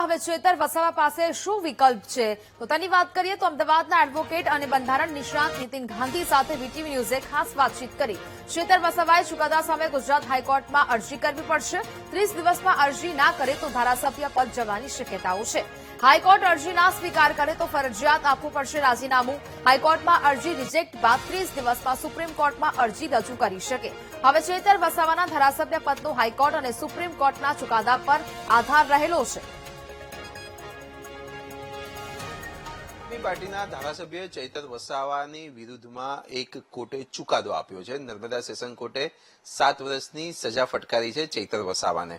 હવે ચેતર વસાવા પાસે શું વિકલ્પ છે તો તેની વાત કરીએ તો અમદાવાદના એડવોકેટ અને બંધારણ નિષ્ણાત નીતિન ગાંધી સાથે વીટીવી ન્યૂઝે ખાસ વાતચીત કરી। ચેતર વસાવાએ ચુકાદા સામે ગુજરાત હાઈકોર્ટમાં અરજી કરવી પડશે। 30 દિવસમાં અરજી ના કરે તો ધારાસભ્ય પદ જવાની શક્યતાઓ છે। હાઈકોર્ટ અરજી ના સ્વીકાર કરે તો ફરજિયાત આપવું પડશે રાજીનામું। હાઈકોર્ટમાં અરજી રિજેક્ટ બાદ 30 દિવસમાં સુપ્રીમ કોર્ટમાં અરજી રજૂ કરી શકે। હવે ચેતર વસાવાના ધારાસભ્ય પદનો હાઈકોર્ટ અને સુપ્રીમ કોર્ટના ચુકાદા પર આધાર રહેલો છે। પાર્ટીના ધારાસભ્ય ચૈતર વસાવાની વિરુદ્ધમાં એક કોર્ટે ચુકાદો આપ્યો છે। નર્મદા સેશન કોર્ટે 7 વર્ષની સજા ફટકારી છે ચૈતર વસાવાને।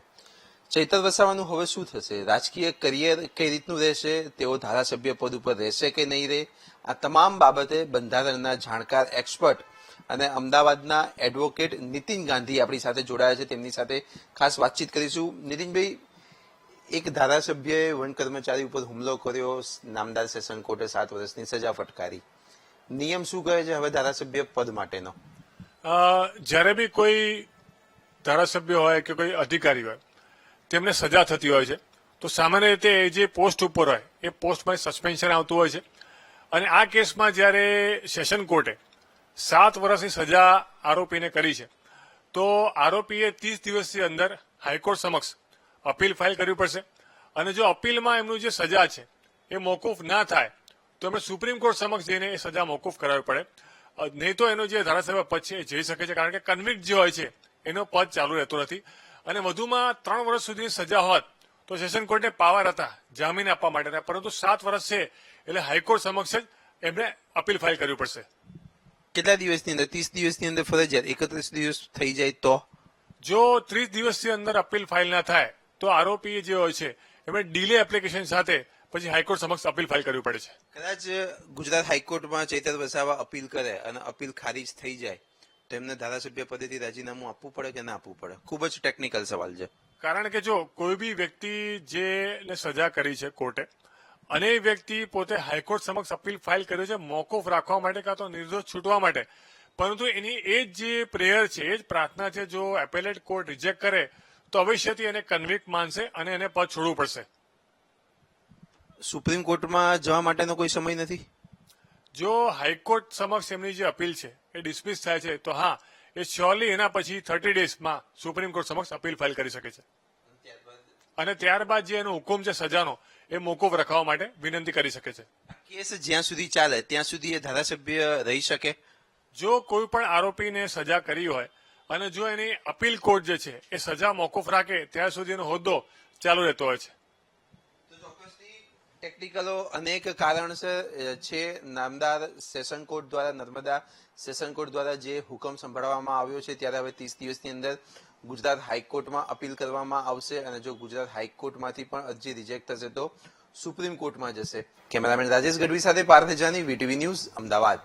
ચૈતર વસાવાનું હવે શું થશે? રાજકીય કરિયર કઈ રીતનું રહેશે? તેઓ ધારાસભ્ય પદ ઉપર રહેશે કે નહીં રહે? આ તમામ બાબતે બંધારણના જાણકાર એક્સપર્ટ અને અમદાવાદના એડવોકેટ નીતિન ગાંધી આપણી સાથે જોડાયા છે। તેમની સાથે ખાસ વાતચીત કરીશું। નીતિનભાઈ, એક ધારાસભ્યએ વન કર્મચારી ઉપર હુમલો કર્યો, નામદાર સેશન કોર્ટે 7 વર્ષની સજા ફટકારી। નિયમ શું કહે છે હવે ધારાસભ્ય પદ માટેનો? જ્યારે બી કોઈ ધારાસભ્ય હોય કે કોઈ અધિકારી હોય તેમને સજા થતી હોય છે તો સામાન્ય રીતે જે પોસ્ટ ઉપર હોય એ પોસ્ટમાં સસ્પેન્શન આવતું હોય છે। અને આ કેસમાં જ્યારે સેશન કોર્ટે 7 વર્ષની સજા આરોપીને કરી છે તો આરોપીએ 30 દિવસની અંદર હાઈકોર્ટ સમક્ષ અપીલ ફાઇલ કરવી પડશે। અને જો અપીલમાં એમનું જે સજા છે એ મોકૂફ ના થાય તો એમણે સુપ્રીમ કોર્ટ સમક્ષ જઈને એ સજા મોકૂફ કરાવવી પડે। નહીં તો એનો જે ધારાસભ્ય પદ છે એ જઈ શકે છે, કારણ કે કન્વિક્ટ જે હોય છે એનો પદ ચાલુ રહેતો નથી। અને વધુમાં 3 વર્ષ સુધીની સજા હોત તો સેશન કોર્ટને પાવર હતા જામીન આપવા માટેના, પરંતુ 7 વર્ષ છે એટલે હાઈકોર્ટ સમક્ષ જ એમણે અપીલ ફાઇલ કરવી પડશે। કેટલા દિવસની અંદર? 30 દિવસની અંદર ફરજિયાત? 31 દિવસ થઈ જાય તો? જો 30 દિવસની અંદર અપીલ ફાઇલ ના થાય તો આરોપી જે હોય છે એમણે ડીલે એપ્લિકેશન સાથે પછી હાઈકોર્ટ સમક્ષ અપીલ ફાઇલ કરવી પડે છે। કદાચ ગુજરાત હાઈકોર્ટમાં ચૈતર વસાવા અપીલ કરે અને અપીલ ખારીજ થઈ જાય તો એમને ધારાસભ્ય પદેથી રાજીનામું આપવું પડે કે ના આપવું પડે? ખૂબ જ ટેકનિકલ સવાલ છે। કારણ કે જો કોઈ બી વ્યક્તિ જેને સજા કરી છે કોર્ટે અને એ વ્યક્તિ પોતે હાઈકોર્ટ સમક્ષ અપીલ ફાઇલ કર્યો છે મોકૂફ રાખવા માટે કાં તો નિર્દોષ છૂટવા માટે, પરંતુ એની એ જ જે પ્રેયર છે એ જ પ્રાર્થના છે જો એપેલેટ કોર્ટ રિજેક્ટ કરે તો અવશ્યથી એને કન્વિક્ટ માનશે અને એને પદ છોડવું પડશે। સુપ્રીમ કોર્ટમાં જવા માટેનો કોઈ સમય નથી? જો હાઈકોર્ટ સમક્ષ એમની જે અપીલ છે એ ડિસમિસ થાય છે તો હા, એ શ્યોરલી એના પછી 30 ડેઝમાં સુપ્રીમ કોર્ટ સમક્ષ અપીલ ફાઇલ કરી શકે છે અને ત્યારબાદ જે એનો હુકુમ છે સજાનો એ મોકૂફ રાખવા માટે વિનંતી કરી શકે છે। કેસ જ્યાં સુધી ચાલે ત્યાં સુધી એ ધારાસભ્ય રહી શકે? જો કોઈ પણ આરોપીને સજા કરી હોય અને જો એની અપીલ કોર્ટ જે છે એ સજા મોકૂફ રાખે ત્યાં સુધી એનો હોદ્દો ચાલુ રહેતો હોય છે। ટેકનિકલો અનેક કારણસર છે। નામદાર સેશન કોર્ટ દ્વારા, નર્મદા સેશન કોર્ટ દ્વારા જે હુકમ સંભળાવવામાં આવ્યો છે ત્યારે હવે 30 દિવસની અંદર ગુજરાત હાઈકોર્ટમાં અપીલ કરવામાં આવશે અને જો ગુજરાત હાઈકોર્ટમાંથી પણ અરજી રિજેક્ટ થશે તો સુપ્રીમ કોર્ટમાં જશે। કેમેરામેન રાજેશ ગઢવી સાથે પાર્થ જાની, વીટીવી ન્યૂઝ, અમદાવાદ।